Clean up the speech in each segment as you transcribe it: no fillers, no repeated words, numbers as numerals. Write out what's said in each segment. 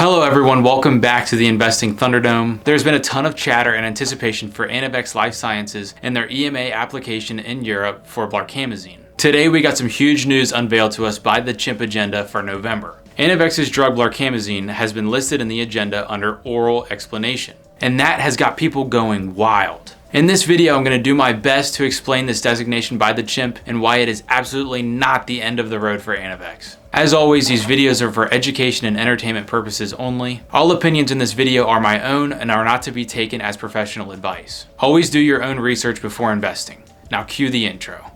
Hello everyone, welcome back to the Investing Thunderdome. There's been a ton of chatter and anticipation for Anavex Life Sciences and their EMA application in Europe for blarcamesine. Today we got some huge news unveiled to us by the CHMP agenda for November. Anavex's drug blarcamesine has been listed in the agenda under oral explanation, and that has got people going wild. In this video, I'm going to do my best to explain this designation by the CHMP and why it is absolutely not the end of the road for Anavex. As always, these videos are for education and entertainment purposes only. All opinions in this video are my own and are not to be taken as professional advice. Always do your own research before investing. Now cue the intro.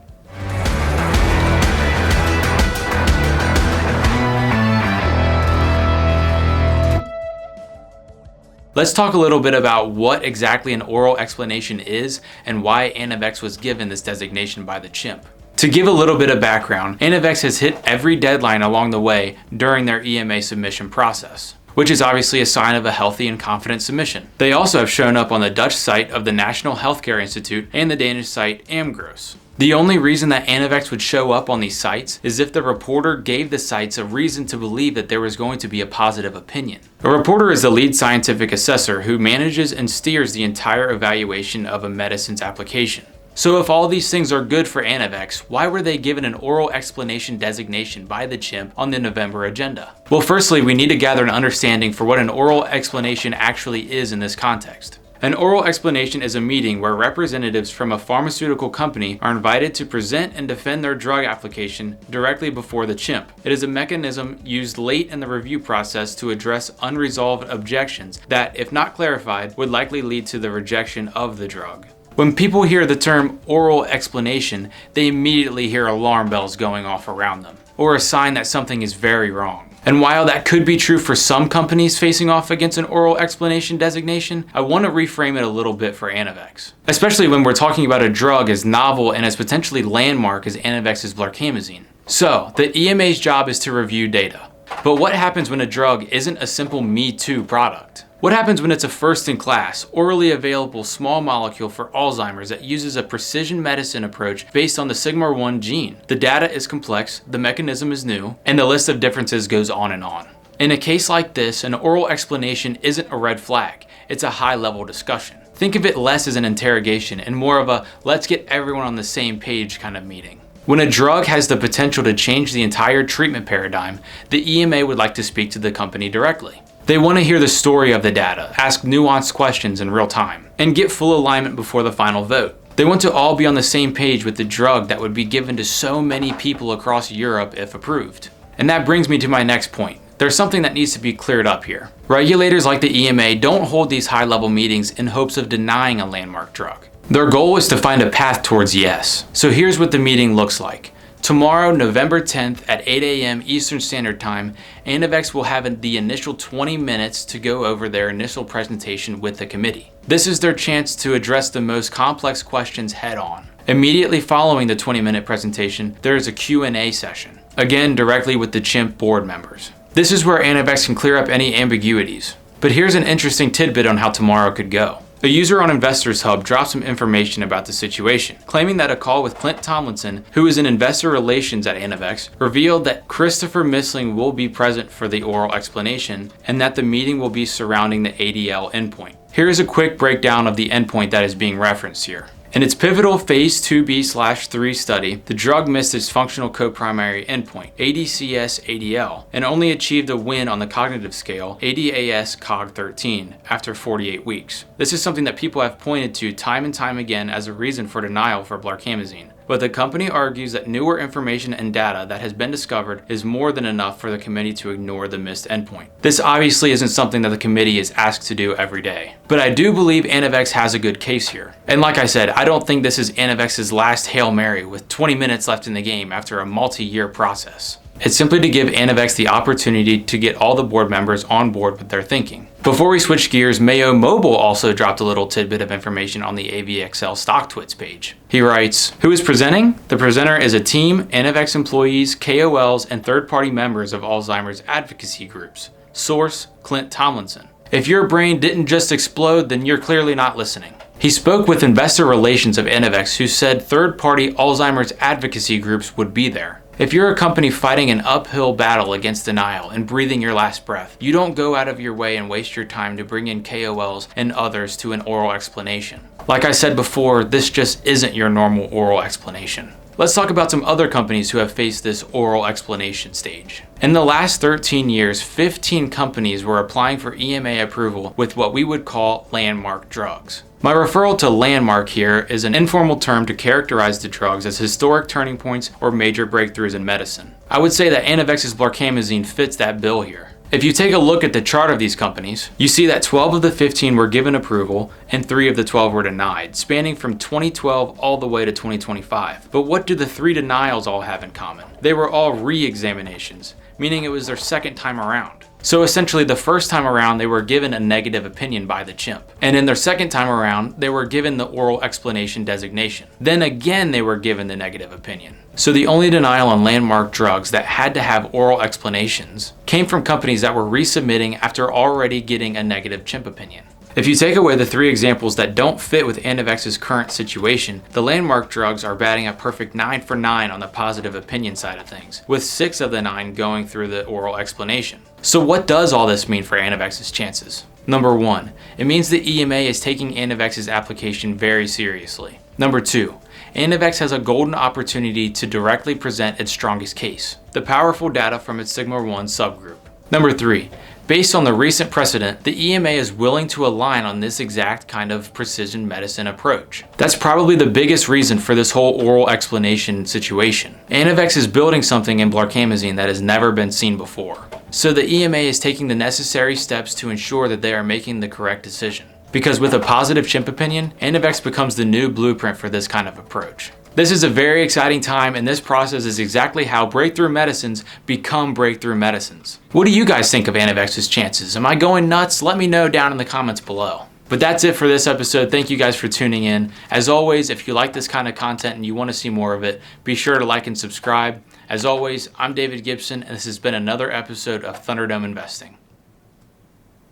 Let's talk a little bit about what exactly an oral explanation is and why Anavex was given this designation by the CHMP. To give a little bit of background, Anavex has hit every deadline along the way during their EMA submission process, which is obviously a sign of a healthy and confident submission. They also have shown up on the Dutch site of the National Healthcare Institute and the Danish site Amgros. The only reason that Anavex would show up on these sites is if the reporter gave the sites a reason to believe that there was going to be a positive opinion. A reporter is the lead scientific assessor who manages and steers the entire evaluation of a medicine's application. So if all these things are good for Anavex, why were they given an oral explanation designation by the CHMP on the November agenda? Well, firstly, we need to gather an understanding for what an oral explanation actually is in this context. An oral explanation is a meeting where representatives from a pharmaceutical company are invited to present and defend their drug application directly before the CHMP. It is a mechanism used late in the review process to address unresolved objections that, if not clarified, would likely lead to the rejection of the drug. When people hear the term oral explanation, they immediately hear alarm bells going off around them, or a sign that something is very wrong. And while that could be true for some companies facing off against an oral explanation designation, I want to reframe it a little bit for Anavex. Especially when we're talking about a drug as novel and as potentially landmark as Anavex's blarcamesine. So, the EMA's job is to review data. But what happens when a drug isn't a simple Me Too product? What happens when it's a first-in-class, orally available small molecule for Alzheimer's that uses a precision medicine approach based on the sigma-1 gene? The data is complex, the mechanism is new, and the list of differences goes on and on. In a case like this, an oral explanation isn't a red flag, it's a high-level discussion. Think of it less as an interrogation and more of a let's get everyone on the same page kind of meeting. When a drug has the potential to change the entire treatment paradigm, the EMA would like to speak to the company directly. They want to hear the story of the data, ask nuanced questions in real time, and get full alignment before the final vote. They want to all be on the same page with the drug that would be given to so many people across Europe if approved. And that brings me to my next point. There's something that needs to be cleared up here. Regulators like the EMA don't hold these high-level meetings in hopes of denying a landmark drug. Their goal is to find a path towards yes. So here's what the meeting looks like. Tomorrow, November 10th at 8 a.m. Eastern Standard Time, Anavex will have the initial 20 minutes to go over their initial presentation with the committee. This is their chance to address the most complex questions head on. Immediately following the 20-minute presentation, there is a Q&A session, again directly with the CHMP board members. This is where Anavex can clear up any ambiguities. But here's an interesting tidbit on how tomorrow could go. A user on Investors Hub dropped some information about the situation, claiming that a call with Clint Tomlinson, who is in investor relations at Anavex, revealed that Christopher Missling will be present for the oral explanation and that the meeting will be surrounding the ADL endpoint. Here is a quick breakdown of the endpoint that is being referenced here. In its pivotal phase 2b/3 study, the drug missed its functional co-primary endpoint, ADCS-ADL, and only achieved a win on the cognitive scale, ADAS-Cog13, after 48 weeks. This is something that people have pointed to time and time again as a reason for denial for blarcamesine. But the company argues that newer information and data that has been discovered is more than enough for the committee to ignore the missed endpoint. This obviously isn't something that the committee is asked to do every day. But I do believe Anavex has a good case here. And like I said, I don't think this is Anavex's last Hail Mary with 20 minutes left in the game after a multi-year process. It's simply to give Anavex the opportunity to get all the board members on board with their thinking. Before we switch gears, Mayo Mobile also dropped a little tidbit of information on the AVXL StockTwits page. He writes, "Who is presenting? The presenter is a team, Anavex employees, KOLs, and third-party members of Alzheimer's advocacy groups. Source, Clint Tomlinson. If your brain didn't just explode, then you're clearly not listening." He spoke with investor relations of Anavex, who said third-party Alzheimer's advocacy groups would be there. If you're a company fighting an uphill battle against denial and breathing your last breath, you don't go out of your way and waste your time to bring in KOLs and others to an oral explanation. Like I said before, this just isn't your normal oral explanation. Let's talk about some other companies who have faced this oral explanation stage. In the last 13 years, 15 companies were applying for EMA approval with what we would call landmark drugs. My referral to landmark here is an informal term to characterize the drugs as historic turning points or major breakthroughs in medicine. I would say that Anavex's blarcamesine fits that bill here. If you take a look at the chart of these companies, you see that 12 of the 15 were given approval and 3 of the 12 were denied, spanning from 2012 all the way to 2025. But what do the 3 denials all have in common? They were all re-examinations, meaning it was their second time around. So essentially the first time around they were given a negative opinion by the CHMP. And in their second time around, they were given the oral explanation designation. Then again they were given the negative opinion. So the only denial on landmark drugs that had to have oral explanations came from companies that were resubmitting after already getting a negative CHMP opinion. If you take away the 3 examples that don't fit with Anavex's current situation, the landmark drugs are batting a perfect 9 for 9 on the positive opinion side of things, with 6 of the 9 going through the oral explanation. So what does all this mean for Anavex's chances? Number 1, it means the EMA is taking Anavex's application very seriously. Number 2, Anavex has a golden opportunity to directly present its strongest case, the powerful data from its sigma-1 subgroup. Number 3, based on the recent precedent, the EMA is willing to align on this exact kind of precision medicine approach. That's probably the biggest reason for this whole oral explanation situation. Anavex is building something in blarcamesine that has never been seen before. So the EMA is taking the necessary steps to ensure that they are making the correct decision. Because with a positive CHMP opinion, Anavex becomes the new blueprint for this kind of approach. This is a very exciting time, and this process is exactly how breakthrough medicines become breakthrough medicines. What do you guys think of Anavex's chances? Am I going nuts? Let me know down in the comments below. But that's it for this episode. Thank you guys for tuning in. As always, if you like this kind of content and you want to see more of it, be sure to like and subscribe. As always, I'm David Gibson, and this has been another episode of Thunderdome Investing.